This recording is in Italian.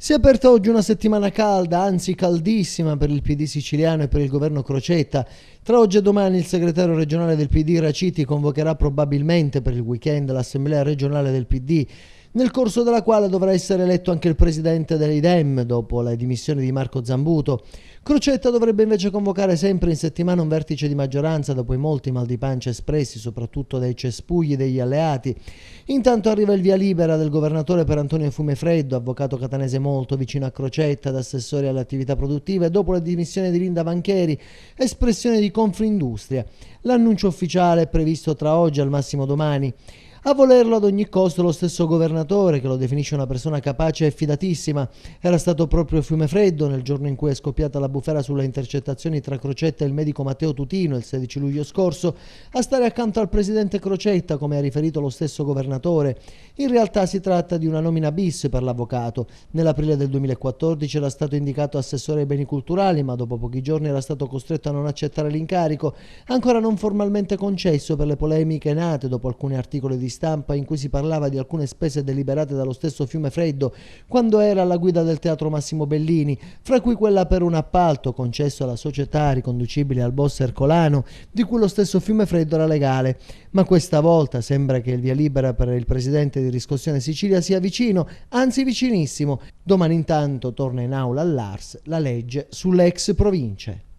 Si è aperta oggi una settimana calda, anzi caldissima per il PD siciliano e per il governo Crocetta. Tra oggi e domani il segretario regionale del PD Raciti convocherà probabilmente per il weekend l'assemblea regionale del PD, nel corso della quale dovrà essere eletto anche il presidente dell'IDEM dopo le dimissioni di Marco Zambuto. Crocetta dovrebbe invece convocare sempre in settimana un vertice di maggioranza dopo i molti mal di pancia espressi soprattutto dai cespugli degli alleati. Intanto arriva il via libera del governatore per Antonio Fumefreddo, avvocato catanese molto vicino a Crocetta ed assessore alle attività produttive, dopo le dimissioni di Linda Vancheri, espressione di Confindustria. L'annuncio ufficiale è previsto tra oggi e al massimo domani. A volerlo ad ogni costo lo stesso governatore, che lo definisce una persona capace e fidatissima. Era stato proprio Fiumefreddo, nel giorno in cui è scoppiata la bufera sulle intercettazioni tra Crocetta e il medico Matteo Tutino, il 16 luglio scorso, a stare accanto al presidente Crocetta, come ha riferito lo stesso governatore. In realtà si tratta di una nomina bis per l'avvocato. Nell'aprile del 2014 era stato indicato assessore ai beni culturali, ma dopo pochi giorni era stato costretto a non accettare l'incarico, ancora non formalmente concesso per le polemiche nate dopo alcuni articoli di stampa in cui si parlava di alcune spese deliberate dallo stesso Fiumefreddo quando era alla guida del Teatro Massimo Bellini, fra cui quella per un appalto concesso alla società riconducibile al boss Ercolano, di cui lo stesso Fiumefreddo era legale. Ma questa volta sembra che il via libera per il presidente di Riscossione Sicilia sia vicino, anzi vicinissimo. Domani intanto torna in aula all'Ars la legge sulle ex province.